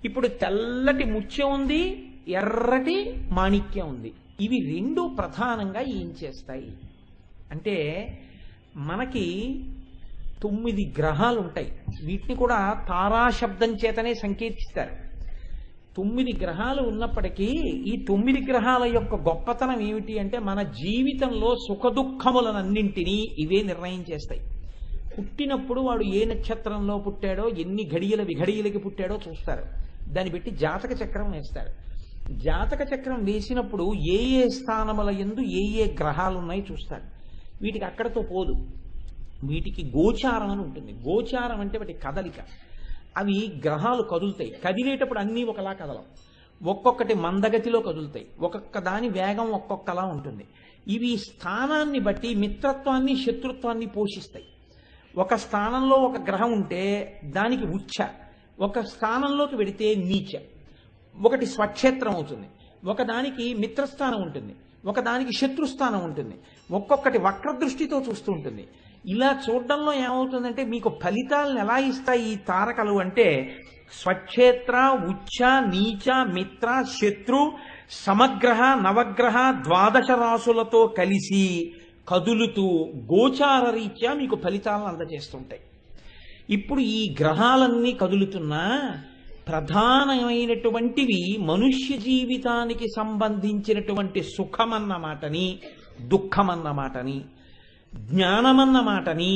ఇప్పుడు తెల్లటి ముత్యం ఉంది, ఎర్రటి మాణిక్యం ఉంది. ఇవి రెండు ప్రధానంగా ఏం చేస్తాయి అంటే, మనకి 9 గ్రహాలు ఉంటాయి. వీటిని కూడా తారాశబ్దం చేతనే సంకేతిస్తారు. 9 గ్రహాలు ఉన్నప్పటికీ ఈ 9 గ్రహాల యొక్క గొప్పతనం ఏమిటి అంటే, మన జీవితంలో సుఖదుఖములనన్నింటినీ ఇవే నిర్ణయం చేస్తాయి. పుట్టినప్పుడు వాడు ఏ నక్షత్రంలో పుట్టాడో, ఎన్ని విఘడియలకి పుట్టాడో చూస్తారు. దాన్ని బట్టి జాతక చక్రం వేస్తారు. జాతక చక్రం వేసినప్పుడు ఏ ఏ స్థానముల యందు ఏ గ్రహాలు ఉన్నాయి చూస్తారు. వీటికి అక్కడతో పోదు, వీటికి గోచారం అని ఉంటుంది. గోచారం అంటే వాటి కదలిక. అవి గ్రహాలు కదులుతాయి. కదిలేటప్పుడు అన్నీ ఒకలా కదలం, ఒక్కొక్కటి మందగతిలో కదులుతాయి. ఒక్కొక్క దాని వేగం ఒక్కొక్కలా ఉంటుంది. ఇవి స్థానాన్ని బట్టి మిత్రత్వాన్ని శత్రుత్వాన్ని పోషిస్తాయి. ఒక స్థానంలో ఒక గ్రహం ఉంటే దానికి ఉచ్చ, ఒక స్థానంలోకి వెడితే నీచ. ఒకటి స్వక్షేత్రం అవుతుంది, ఒకదానికి మిత్రస్థానం ఉంటుంది, ఒకదానికి శత్రుస్థానం ఉంటుంది. ఒక్కొక్కటి వక్రదృష్టితో చూస్తూ ఉంటుంది. ఇలా చూడడంలో ఏమవుతుందంటే, మీకు ఫలితాలను ఎలా ఇస్తాయి ఈ తారకలు అంటే, స్వక్షేత్ర, ఉచ్చ, నీచ, మిత్ర, శత్రు, సమగ్రహ, నవగ్రహ, 12 రాసులతో కలిసి కదులుతూ గోచార రీత్యా మీకు ఫలితాలను అందజేస్తుంటాయి. ఇప్పుడు ఈ గ్రహాలన్నీ కదులుతున్నా ప్రధానమైనటువంటివి మనుష్య జీవితానికి సంబంధించినటువంటి సుఖమన్న మాటని, దుఃఖమన్న మాటని, జ్ఞానమన్న మాటని,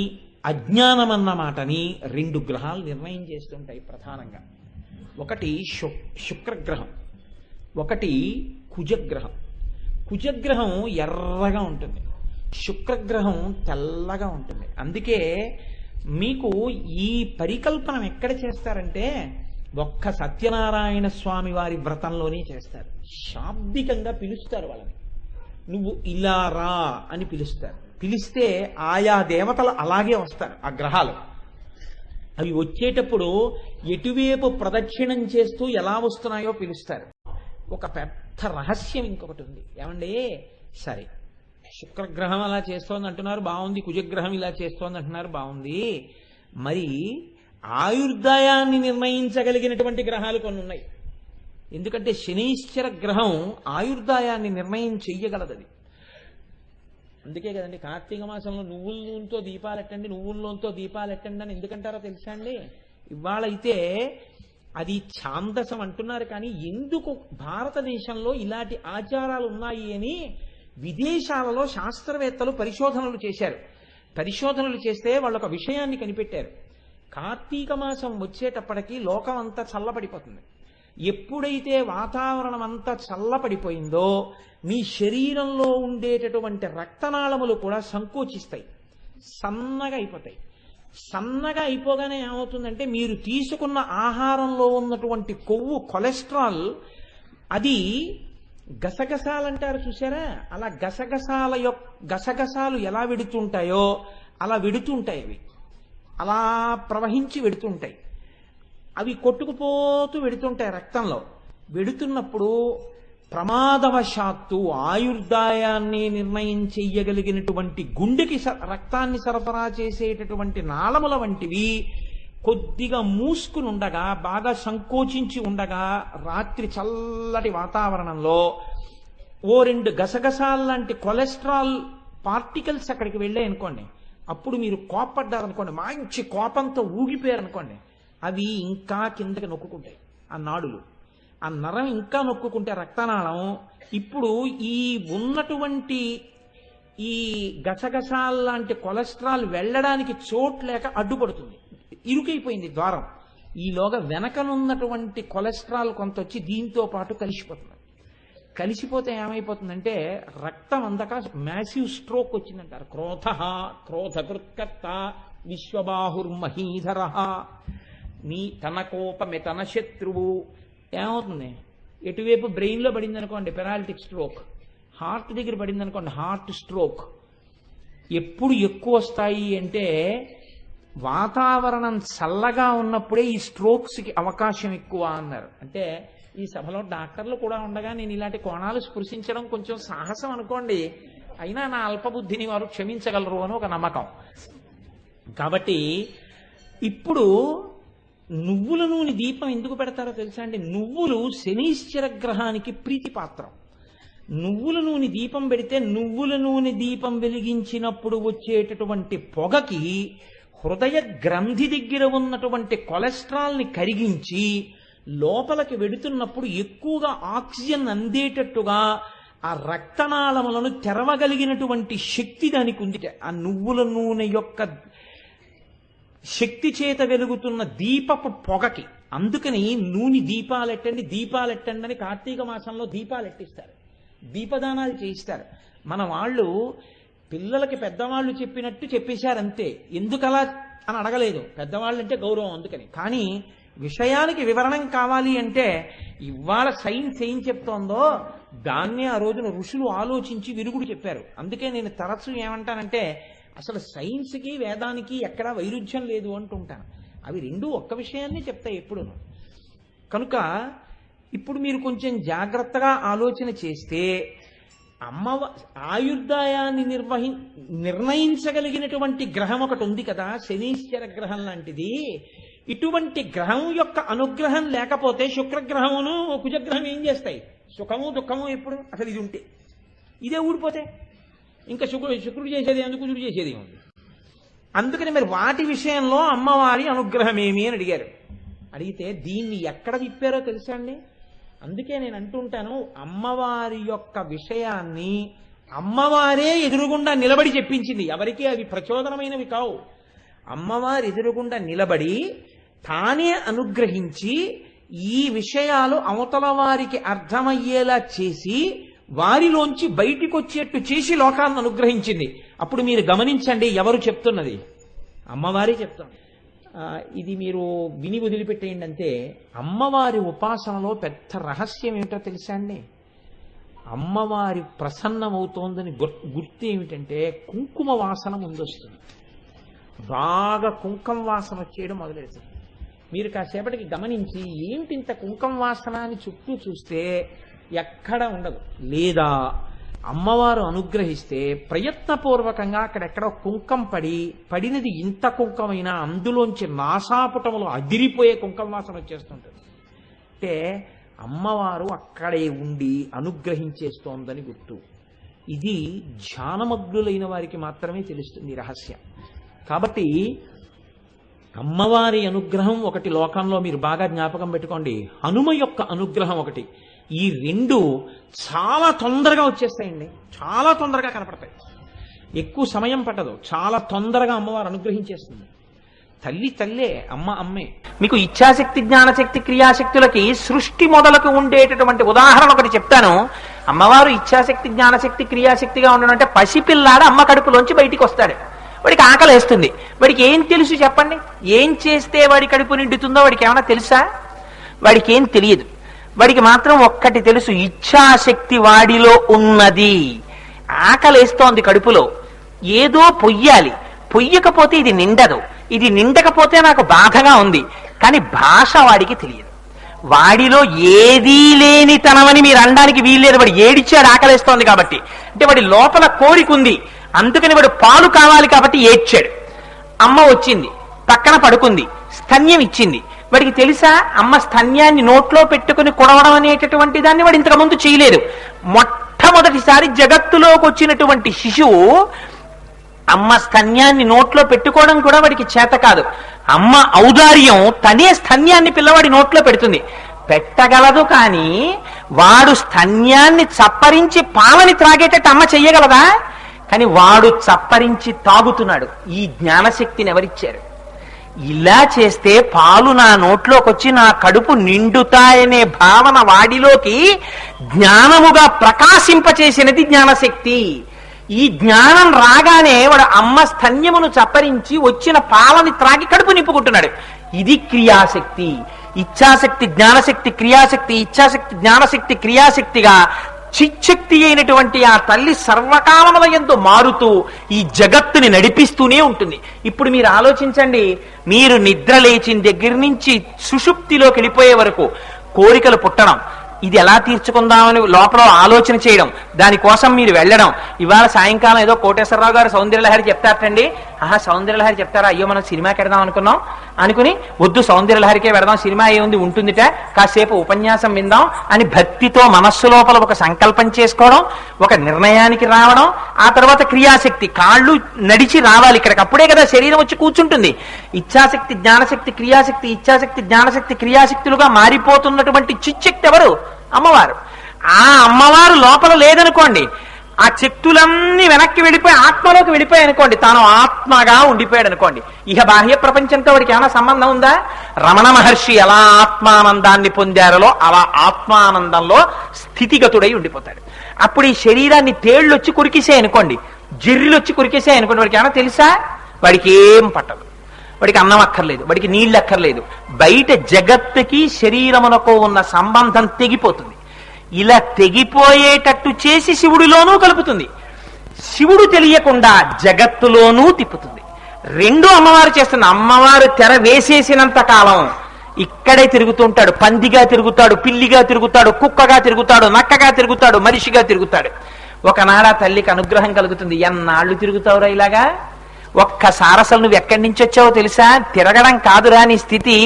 అజ్ఞానమన్న మాటని 2 గ్రహాలు నిర్ణయం చేస్తుంటాయి ప్రధానంగా. ఒకటి శుక్రగ్రహం, ఒకటి కుజగ్రహం. కుజగ్రహం ఎర్రగా ఉంటుంది, శుక్రగ్రహం తెల్లగా ఉంటుంది. అందుకే మీకు ఈ పరికల్పన ఎక్కడ చేస్తారంటే, ఒక్క సత్యనారాయణ స్వామి వారి వ్రతంలోనే చేస్తారు. శాబ్దికంగా పిలుస్తారు వాళ్ళని. నువ్వు ఇలా రా అని పిలుస్తారు. పిలిస్తే ఆయా దేవతలు అలాగే వస్తారు. ఆ గ్రహాలు అవి వచ్చేటప్పుడు ఎటువైపు ప్రదక్షిణం చేస్తూ ఎలా వస్తున్నాయో పిలుస్తారు. ఒక పెద్ద రహస్యం ఇంకొకటి ఉంది. ఏమండి, సరే శుక్రగ్రహం అలా చేస్తోంది అంటున్నారు, బాగుంది. కుజగ్రహం ఇలా చేస్తోంది అంటున్నారు, బాగుంది. మరి ఆయుర్దాయాన్ని నిర్ణయించగలిగినటువంటి గ్రహాలు కొన్ని ఉన్నాయి. ఎందుకంటే శనీశ్వర గ్రహం ఆయుర్దాయాన్ని నిర్ణయం చెయ్యగలదది. అందుకే కదండి కార్తీక మాసంలో నువ్వుల నూనెతో దీపాలెట్టండి, నువ్వుల నూనెతో దీపాలెట్టండి అని ఎందుకంటారో తెలుసా అండి? ఇవాళైతే అది ఛాందసం అంటున్నారు, కానీ ఎందుకు భారతదేశంలో ఇలాంటి ఆచారాలు ఉన్నాయి అని విదేశాలలో శాస్త్రవేత్తలు పరిశోధనలు చేశారు. పరిశోధనలు చేస్తే వాళ్ళు ఒక విషయాన్ని కనిపెట్టారు. కార్తీక మాసం వచ్చేటప్పటికి లోకం అంతా చల్లబడిపోతుంది. ఎప్పుడైతే వాతావరణం అంతా చల్లబడిపోయిందో మీ శరీరంలో ఉండేటటువంటి రక్తనాళములు కూడా సంకోచిస్తాయి, సన్నగా అయిపోతాయి. సన్నగా అయిపోగానే ఏమవుతుందంటే, మీరు తీసుకున్న ఆహారంలో ఉన్నటువంటి కొవ్వు, కొలెస్ట్రాల్, అది గసగసాలంటారు చూసారా, అలా గసగసాలు ఎలా వెడుతుంటాయో అలా వెడుతుంటాయి. అవి అలా ప్రవహించి వెడుతుంటాయి. అవి కొట్టుకుపోతూ వెడుతుంటాయి రక్తంలో. వెడుతున్నప్పుడు ప్రమాదవశాత్తు ఆయుర్దాయాన్ని నిర్ణయం చెయ్యగలిగినటువంటి గుండెకి రక్తాన్ని సరఫరా చేసేటటువంటి నాళముల వంటివి కొద్దిగా మూసుకుని ఉండగా, బాగా సంకోచించి ఉండగా, రాత్రి చల్లటి వాతావరణంలో 2 గసగసాల లాంటి కొలెస్ట్రాల్ పార్టికల్స్ అక్కడికి వెళ్ళాయి అనుకోండి, అప్పుడు మీరు కోపడ్డారనుకోండి, మంచి కోపంతో ఊగిపోయారనుకోండి, అవి ఇంకా కిందకి నొక్కుంటాయి. ఆ నాడులు, ఆ నరం ఇంకా నొక్కుంటే రక్తనాళం, ఇప్పుడు ఈ ఉన్నటువంటి ఈ గసగసాల లాంటి కొలెస్ట్రాల్ వెళ్ళడానికి చోటు లేక అడ్డుపడుతుంది, ఇరుకైపోయింది ద్వారం. ఈలోగా వెనకనున్నటువంటి కొలెస్ట్రాల్ కొంత వచ్చి దీంతో పాటు కలిసిపోతుంది. కలిసిపోతే ఏమైపోతుందంటే, రక్తం అందక మ్యాసివ్ స్ట్రోక్ వచ్చిందంటారు. క్రోధకృత్కర్త విశ్వబాహుర్మహీధర, నీ తన కోపమే తన శత్రువు. ఏమవుతుంది, ఎటువైపు బ్రెయిన్లో పడింది అనుకోండి పెరాలిటిక్ స్ట్రోక్, హార్ట్ దగ్గర పడింది అనుకోండి హార్ట్ స్ట్రోక్. ఎప్పుడు ఎక్కువ వస్తాయి అంటే, వాతావరణం చల్లగా ఉన్నప్పుడే ఈ స్ట్రోక్స్కి అవకాశం ఎక్కువ అన్నారు. అంటే ఈ సభలో డాక్టర్లు కూడా ఉండగా నేను ఇలాంటి కోణాలు స్పృశించడం కొంచెం సాహసం అనుకోండి, అయినా నా అల్పబుద్ధిని వారు క్షమించగలరు అని ఒక నమ్మకం. కాబట్టి ఇప్పుడు నువ్వుల నూనె దీపం ఎందుకు పెడతారో తెలుసా అండి? నువ్వులు శనీశ్వర గ్రహానికి ప్రీతిపాత్రం. నువ్వుల నూనె దీపం పెడితే నువ్వుల నూనె దీపం వెలిగించినప్పుడు వచ్చేటటువంటి పొగకి హృదయ గ్రంథి దగ్గర ఉన్నటువంటి కొలెస్ట్రాల్ని కరిగించి లోపలికి వెడుతున్నప్పుడు ఎక్కువగా ఆక్సిజన్ అందేటట్టుగా ఆ రక్తనాళములను తెరవగలిగినటువంటి శక్తి దానికి ఉంది. ఆ నువ్వుల నూనె యొక్క శక్తి చేత వెలుగుతున్న దీపపు పొగకి. అందుకని నూనె దీపాలెట్టండి అని కార్తీక మాసంలో దీపాలెట్టిస్తారు, దీపదానాలు చేయిస్తారు. మన వాళ్ళు పిల్లలకి పెద్దవాళ్ళు చెప్పినట్టు చెప్పేశారంతే. ఎందుకలా అని అడగలేదు, పెద్దవాళ్ళు అంటే గౌరవం అందుకని. కానీ విషయానికి వివరణం కావాలి అంటే ఇవాళ సైన్స్ ఏం చెప్తోందో దాన్నే ఆ రోజున ఋషులు ఆలోచించి విరుగుడు చెప్పారు. అందుకే నేను తరచు ఏమంటానంటే అసలు సైన్స్కి వేదానికి ఎక్కడా వైరుధ్యం లేదు అంటుంటాను. అవి రెండూ ఒక్క విషయాన్ని చెప్తాయి ఎప్పుడూ. కనుక ఇప్పుడు మీరు కొంచెం జాగ్రత్తగా ఆలోచన చేస్తే ఆయుర్దాయాన్ని నిర్ణయించగలిగినటువంటి గ్రహం ఒకటి ఉంది కదా, శనీశ్వర గ్రహం లాంటిది. ఇటువంటి గ్రహం యొక్క అనుగ్రహం లేకపోతే శుక్రగ్రహమును కుజగ్రహం ఏం చేస్తాయి? సుఖము దుఃఖము ఎప్పుడు అసలు ఇది ఉంటే, ఇదే ఊడిపోతే ఇంకా శుక్రుడు చేసేది ఎందుకు, కుజుడు చేసేది ఉంది. అందుకని మరి వాటి విషయంలో అమ్మవారి అనుగ్రహం ఏమి అని అడిగారు. అడిగితే దీన్ని ఎక్కడ విప్పారో తెలుసా అండి? అందుకే నేను అంటుంటాను, అమ్మవారి యొక్క విషయాన్ని అమ్మవారే ఎదురుగుండా నిలబడి చెప్పించింది. ఎవరికి అవి ప్రచోదనమైనవి కావు. అమ్మవారి ఎదురుగుండా నిలబడి తానే అనుగ్రహించి ఈ విషయాలు అవతల వారికి అర్థమయ్యేలా చేసి వారిలోంచి బయటికి వచ్చేట్టు చేసి లోకాలను అనుగ్రహించింది. అప్పుడు మీరు గమనించండి, ఎవరు చెప్తున్నది? అమ్మవారే చెప్తుంది. ఇది మీరు విని వదిలిపెట్టేయండి అంతే. అమ్మవారి ఉపాసనలో పెద్ద రహస్యం ఏమిటో తెలుసా అండి? అమ్మవారి ప్రసన్నమవుతోందని గుర్తు ఏమిటంటే కుంకుమ వాసన ముందొస్తుంది. బాగా కుంకుమ వాసన వచ్చేయడం మొదలెడుతుంది. మీరు కాసేపటికి గమనించి ఏమిటి ఇంత కుంకుమ వాసన అని చుట్టూ చూస్తే ఎక్కడ ఉండదు. లేదా అమ్మవారు అనుగ్రహిస్తే ప్రయత్నపూర్వకంగా అక్కడెక్కడో కుంకం పడినది ఇంత కుంకమైనా అందులోంచి నాసాపుటములు అదిరిపోయే కుంకం వాసన వచ్చేస్తుంటుంది. అంటే అమ్మవారు అక్కడే ఉండి అనుగ్రహించేస్తోందని గుర్తు. ఇది ధ్యానమగ్నులైన వారికి మాత్రమే తెలుస్తుంది రహస్యం. కాబట్టి అమ్మవారి అనుగ్రహం ఒకటి లోకంలో మీరు బాగా జ్ఞాపకం పెట్టుకోండి. హనుమ యొక్క అనుగ్రహం ఒకటి. ఈ రెండు చాలా తొందరగా వచ్చేస్తాయండి, చాలా తొందరగా కనపడతాయి. ఎక్కువ సమయం పట్టదు, చాలా తొందరగా అమ్మవారు అనుగ్రహించేస్తుంది. తల్లే, అమ్మ అమ్మే. మీకు ఇచ్ఛాశక్తి, జ్ఞానశక్తి, క్రియాశక్తులకి సృష్టి మొదలకు ఉండేటటువంటి ఉదాహరణ ఒకటి చెప్తాను. అమ్మవారు ఇచ్ఛాశక్తి, జ్ఞానశక్తి, క్రియాశక్తిగా ఉండడం అంటే పసిపిల్లాడు అమ్మ కడుపులోంచి బయటికి వస్తాడు. వాడికి ఆకలి వేస్తుంది. వాడికి ఏం తెలుసు చెప్పండి? ఏం చేస్తే వాడి కడుపు నిండుతుందో వాడికి ఏమైనా తెలుసా? వాడికి ఏం తెలియదు. వాడికి మాత్రం ఒక్కటి తెలుసు, ఇచ్ఛాశక్తి వాడిలో ఉన్నది. ఆకలేస్తోంది కడుపులో, ఏదో పొయ్యాలి, పొయ్యకపోతే ఇది నిండదు, ఇది నిండకపోతే నాకు బాధగా ఉంది. కానీ భాష వాడికి తెలియదు. వాడిలో ఏదీ లేనితనమని మీరు అనడానికి వీల్లేదు. వాడు ఏడిచాడు ఆకలేస్తోంది కాబట్టి. అంటే వాడి లోపల కోరికుంది, అందుకని వాడు పాలు కావాలి కాబట్టి ఏడ్చాడు. అమ్మ వచ్చింది, పక్కన పడుకుంది, స్తన్యం ఇచ్చింది. వాడికి తెలుసా అమ్మ స్తన్యాన్ని నోట్లో పెట్టుకుని కొడవడం అనేటటువంటి దాన్ని వాడు ఇంతకు ముందు చేయలేదు. మొట్టమొదటిసారి జగత్తులోకి వచ్చినటువంటి శిశువు అమ్మ స్తన్యాన్ని నోట్లో పెట్టుకోవడం కూడా వాడికి చేత కాదు. అమ్మ ఔదార్యం తనే స్తన్యాన్ని పిల్లవాడి నోట్లో పెడుతుంది, పెట్టగలదు. కానీ వాడు స్తన్యాన్ని చప్పరించి పాలని త్రాగేటట్టు అమ్మ చెయ్యగలదా? కానీ వాడు చప్పరించి తాగుతున్నాడు. ఈ జ్ఞానశక్తిని ఎవరిచ్చారు? ఇలా చేస్తే పాలు నా నోట్లోకి వచ్చి నా కడుపు నిండుతాయనే భావన వాడిలోకి జ్ఞానముగా ప్రకాశింపచేసినది జ్ఞానశక్తి. ఈ జ్ఞానం రాగానే వాడు అమ్మ స్తన్యమును చప్పరించి వచ్చిన పాలని త్రాగి కడుపు నింపుకుంటున్నాడు. ఇది క్రియాశక్తి. ఇచ్ఛాశక్తి, జ్ఞానశక్తి, క్రియాశక్తి, ఇచ్ఛాశక్తి, జ్ఞానశక్తి, క్రియాశక్తిగా చిచ్చక్తి అయినటువంటి ఆ తల్లి సర్వకాలముల యందు మారుతూ ఈ జగత్తుని నడిపిస్తూనే ఉంటుంది. ఇప్పుడు మీరు ఆలోచించండి, మీరు నిద్ర లేచిన దగ్గర నుంచి సుషుప్తిలోకి వెళ్ళిపోయే వరకు కోరికలు పుట్టడం, ఇది ఎలా తీర్చుకుందామని లోపల ఆలోచన చేయడం, దానికోసం మీరు వెళ్ళడం. ఇవాళ సాయంకాలం ఏదో కోటేశ్వరరావు గారు సౌందర్యలహరి చెప్తారటండి, సౌందర్యలహరి చెప్తారా, అయ్యో మనం సినిమాకి వెడదాం అనుకున్నాం అనుకుని వద్దు సౌందర్యలహరికే వెడదాం, సినిమా ఏముంది ఉంటుందిట, కాసేపు ఉపన్యాసం విందాం అని భక్తితో మనస్సు లోపల ఒక సంకల్పం చేసుకోవడం, ఒక నిర్ణయానికి రావడం, ఆ తర్వాత క్రియాశక్తి, కాళ్ళు నడిచి రావాలి ఇక్కడికి, అప్పుడే కదా శరీరం వచ్చి కూర్చుంటుంది. ఇచ్ఛాశక్తి జ్ఞానశక్తి క్రియాశక్తి, ఇచ్ఛాశక్తి జ్ఞానశక్తి క్రియాశక్తులుగా మారిపోతున్నటువంటి చిచ్చక్తి ఎవరు? అమ్మవారు. ఆ అమ్మవారు లోపల లేదనుకోండి, ఆ శక్తులన్నీ వెనక్కి వెళ్ళిపోయి ఆత్మలోకి వెళ్ళిపోయాయి అనుకోండి, తాను ఆత్మగా ఉండిపోయాడు అనుకోండి, ఇక బాహ్య ప్రపంచంతో వాడికి ఏమైనా సంబంధం ఉందా? రమణ మహర్షి ఎలా ఆత్మానందాన్ని పొందారో అలా ఆత్మానందంలో స్థితిగతుడై ఉండిపోతాడు. అప్పుడు ఈ శరీరాన్ని తేళ్లు వచ్చి కురికేసాయి అనుకోండి, జిర్రిలు వచ్చి కురికేసాయి అనుకోండి, వాడికి ఏమైనా తెలుసా? వాడికి ఏం పట్టదు, వాడికి అన్నం అక్కర్లేదు, వాడికి నీళ్ళు అక్కర్లేదు, బయట జగత్తుకి శరీరమునకు ఉన్న సంబంధం తెగిపోతుంది. ఇలా తెగిపోయేటట్టు చేసి శివుడిలోనూ కలుపుతుంది, శివుడు తెలియకుండా జగత్తులోనూ తిప్పుతుంది. రెండు అమ్మవారు చేస్తుంది. అమ్మవారు తెర వేసేసినంత కాలం ఇక్కడే తిరుగుతుంటాడు, పందిగా తిరుగుతాడు, పిల్లిగా తిరుగుతాడు, కుక్కగా తిరుగుతాడు, నక్కగా తిరుగుతాడు, మనిషిగా తిరుగుతాడు. ఒకనాడు ఆ తల్లికి అనుగ్రహం కలుగుతుంది, ఎన్నాళ్ళు తిరుగుతావురా ఇలాగా, ఒక్కసారి అసలు నువ్వు ఎక్కడి నుంచి వచ్చావో తెలుసా, తిరగడం కాదురా నీ స్థితి,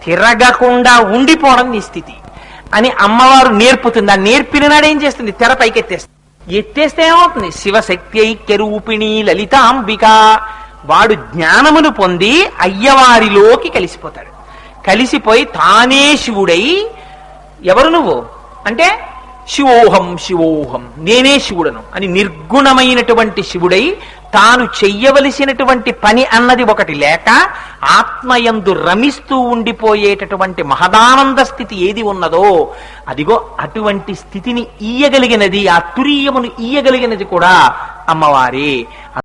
తిరగకుండా ఉండిపోవడం నీ స్థితి అని అమ్మవారు నేర్పుతుంది. ఆ నేర్పిన నాడు ఏం చేస్తుంది? తెర పైకి ఎత్తేస్తుంది. ఎత్తేస్తే ఏమవుతుంది? శివశక్తి ఐక్యరూపిణి లలితాంబిక. వాడు జ్ఞానమును పొంది అయ్యవారిలోకి కలిసిపోతాడు. కలిసిపోయి తానే శివుడై, ఎవరు నువ్వు అంటే శివోహం శివోహం, నేనే శివుడను అని నిర్గుణమైనటువంటి శివుడై తాను చెయ్యవలసినటువంటి పని అన్నది ఒకటి లేక ఆత్మయందు రమిస్తూ ఉండిపోయేటటువంటి మహదానంద స్థితి ఏది ఉన్నదో అదిగో అటువంటి స్థితిని ఇయ్యగలిగినది, ఆ తురీయమును ఇయ్యగలిగినది కూడా అమ్మవారే.